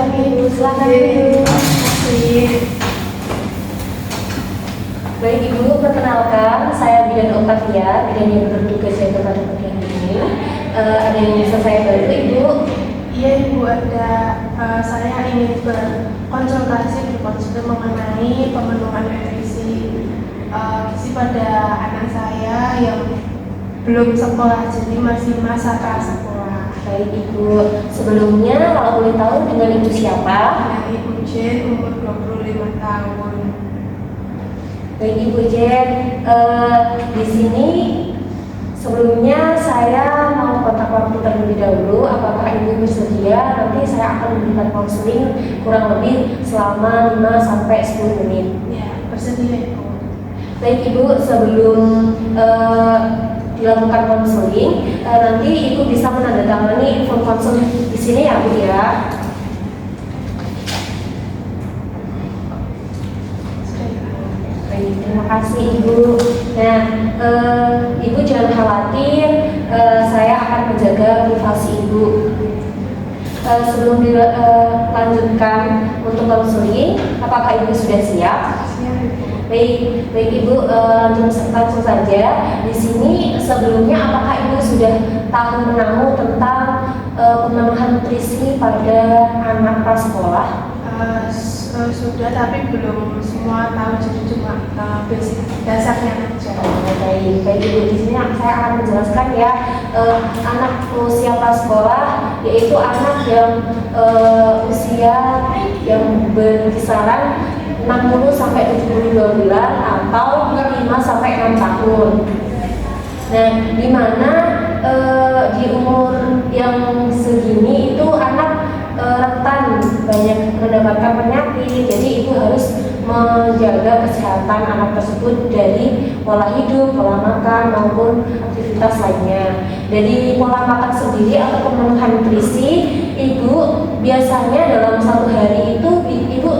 Silakan Ibu, silakan Ibu. Baik Ibu, perkenalkan saya Bidan Octavia, bidan yang bertugas jaga pada pagi hari ini. Ada yang bisa saya bantu Ibu? Iya Ibu, saya ingin berkonsultasi di konsul mengenai pemenuhan nutrisi gizi pada anak saya yang belum sekolah, jadi masih masa prasekolah. Baik Ibu, sebelumnya kalau boleh tahu dengan Ibu siapa? Dengan Ibu Jen, umur 25 tahun. Baik Ibu Jen, di sini sebelumnya saya mau kontak waktu terlebih dahulu. Apakah Ibu bersedia? Nanti saya akan memberikan konseling kurang lebih selama 5-10 menit. Ya, bersedia Ibu. Baik Ibu, sebelum dilakukan konseling, nanti Ibu bisa menandatangani form konsul di sini ya Bu ya. Baik, terima kasih Ibu. Nah, Ibu jangan khawatir, saya akan menjaga privasi Ibu. Sebelum dilanjutkan untuk konseling, apakah Ibu sudah siap? Siap Ibu. Baik Ibu, langsung saja. Di sini sebelumnya apakah Ibu sudah tahu menahu tentang pemenuhan nutrisi pada anak prasekolah? Sudah, tapi belum semua tahu, jadi cuma basic dasarnya aja. Baik Ibu, di sini saya akan menjelaskan ya. Anak usia prasekolah yaitu anak yang usia yang berkisaran 60 sampai 72 bulan atau 5 sampai 6 tahun. Nah, di mana di umur yang segini itu anak rentan banyak mendapatkan penyakit. Jadi Ibu harus menjaga kesehatan anak tersebut dari pola hidup, pola makan maupun aktivitas lainnya. Dari pola makan sendiri atau pemenuhan nutrisi, Ibu biasanya dalam satu hari itu Ibu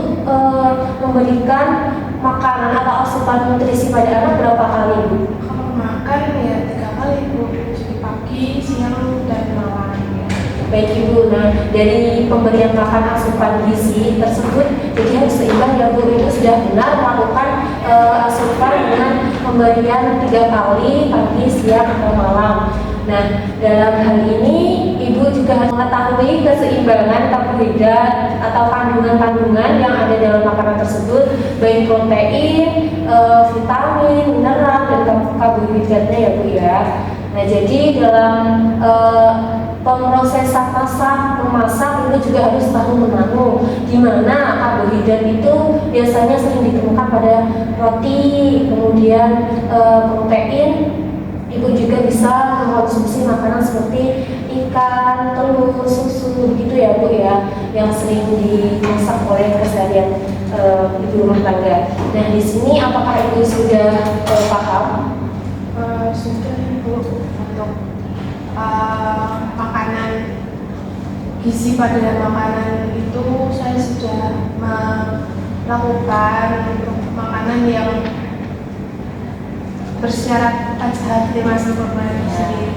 memberikan makanan atau asupan nutrisi pada anak berapa kali Ibu? Kalau makan ya 3 kali Ibu, jadi pagi, siang, dan malam. Baik Ibu, nah dari pemberian makan asupan gizi tersebut jadi harus seimbang ya Bu. Ibu sudah benar melakukan asupan dengan pemberian 3 kali pagi, siang, atau malam. Nah, dalam hal ini Ibu juga harus mengetahui keseimbangan karbohidrat atau kandungan-kandungan yang ada dalam makanan tersebut, baik protein, vitamin, mineral, dan karbohidratnya ya Bu ya. Nah, jadi dalam pemrosesan memasak itu juga harus tahu menahu, di mana karbohidrat itu biasanya sering ditemukan pada roti, kemudian protein. Ibu juga bisa mengkonsumsi makanan seperti ikan, telur, susu, gitu ya Bu ya, yang sering dimasak oleh keseharian ibu rumah tangga. Nah, di sini apakah Ibu sudah paham? Sudah Ibu, untuk makanan gizi pada makanan itu saya sudah melakukan untuk makanan yang bersyarat zat sempurna sendiri.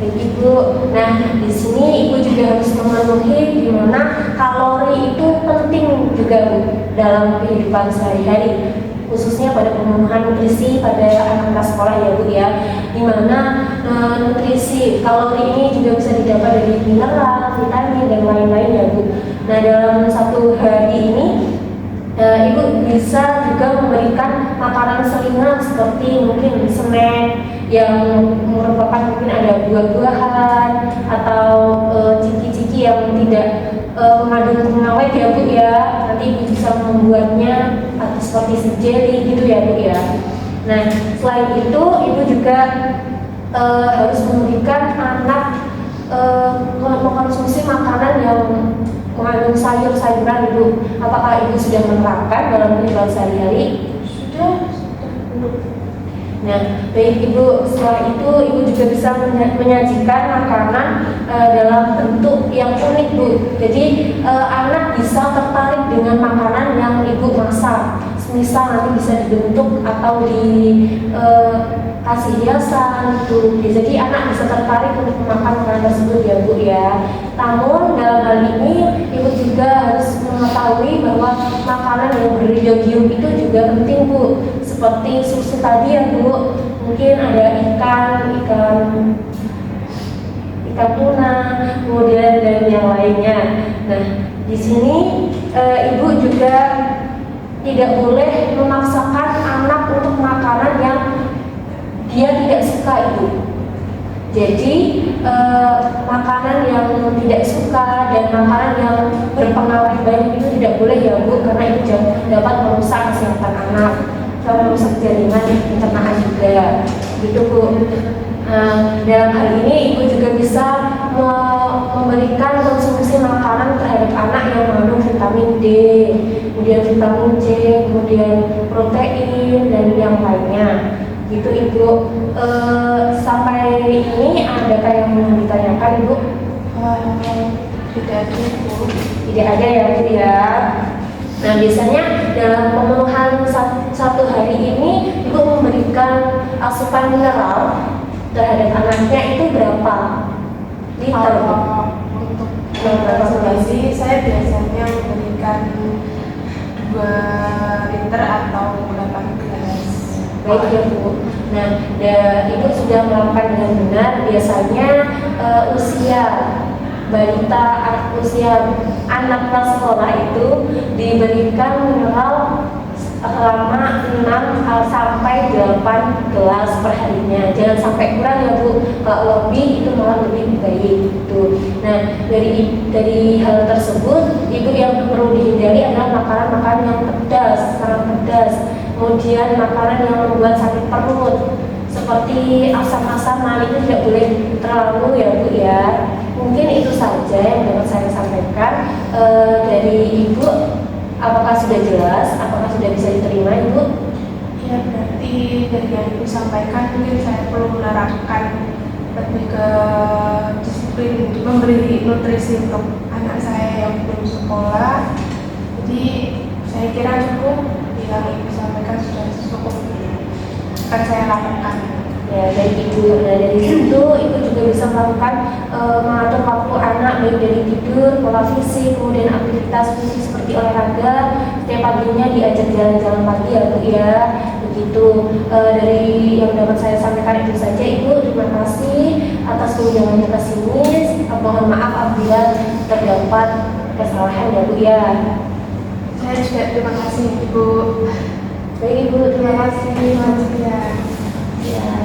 Baik Ibu, nah di sini Ibu juga harus memenuhi di mana kalori itu penting juga Bu dalam kehidupan sehari-hari, khususnya pada pemenuhan nutrisi pada anak prasekolah ya Bu ya, di mana nutrisi kalori ini juga bisa didapat dari mineral, vitamin, dan lain-lain ya Bu. Nah, dalam satu hari ini Ibu bisa juga memberikan makanan selingan seperti mungkin snack yang merupakan mungkin ada buah-buahan atau ciki-ciki yang tidak mengandung pengawet ya Bu ya. Nanti Ibu bisa membuatnya atau seperti jelly gitu ya Bu ya. Nah, selain itu Ibu juga harus memberikan anak mengkonsumsi makanan yang mengandung sayur-sayuran Ibu. Apakah Ibu sudah menerapkan dalam kehidupan sehari-hari? Sudah Bu. Nah, baik Ibu, setelah itu Ibu juga bisa menyajikan makanan dalam bentuk yang unik Bu. Jadi anak bisa tertarik dengan makanan yang Ibu masak. Misal nanti bisa dibentuk atau kasih hiasan gitu. Jadi anak bisa tertarik untuk memakan makanan tersebut ya Bu ya. Namun dalam hal ini Ibu juga harus ketahui bahwa makanan yang beriodium itu juga penting Bu, seperti susu tadi ya Bu, mungkin ada ikan tuna, kemudian dan yang lainnya. Nah, di sini ibu juga tidak boleh memaksakan anak untuk makanan yang dia tidak suka ibu. Jadi makanan yang tidak suka dan makanan yang berpengawet banyak itu tidak boleh ya Bu, karena itu dapat merusak kesehatan anak, merusak jaringan pencernaan juga, gitu Bu. Dalam hal ini ibu juga bisa memberikan konsumsi makanan terhadap anak yang mengandung vitamin D, kemudian vitamin C, kemudian protein dan yang lainnya. Gitu Ibu. Sampai ini adakah yang mau ditanyakan Ibu? Tidak ada Bu. Tidak ada ya Bu ya. Nah biasanya dalam pemenuhan satu hari ini Ibu memberikan asupan mineral terhadap anaknya itu berapa liter Bu? Untuk konsumsi saya biasanya memberikan 2 liter atau 8 gelas. Baik ya Bu. Nah, Ibu sudah melakukan dengan benar. Biasanya usia balita, usia anak prasekolah itu diberikan mineral selama 6 sampai 8 gelas per harinya. Jangan sampai kurang ya Bu. Kalau lebih itu malah lebih baik gitu. Nah, dari hal tersebut, Ibu yang perlu dihindari adalah makanan-makanan yang pedas, sangat pedas. Kemudian makanan yang membuat sakit perut seperti asam-asaman itu tidak boleh terlalu ya Bu ya. Mungkin itu saja yang dapat saya sampaikan dari Ibu. Apakah sudah jelas? Apakah sudah bisa diterima Ibu? Ya, berarti dari yang Ibu sampaikan mungkin saya perlu menerapkan lebih ke disiplin memberi nutrisi untuk anak saya yang belum sekolah. Jadi saya kira cukup yang Ibu sampaikan sudah cukup akan saya lakukan. Ya, dari Ibu. Nah, dari situ Ibu juga bisa melakukan mengatur waktu anak baik dari tidur, pola fisik, kemudian aktivitas fisik seperti olahraga. Setiap paginya diajak jalan-jalan pagi ya Bu ya. Begitu. Dari yang dapat saya sampaikan itu saja Ibu. Terima kasih atas kunjungannya ke sini. Mohon maaf apabila terdapat kesalahan ya Bu ya. Saya juga terima kasih Ibu. Baik Ibu, terima kasih. Terima kasih ya. Ya.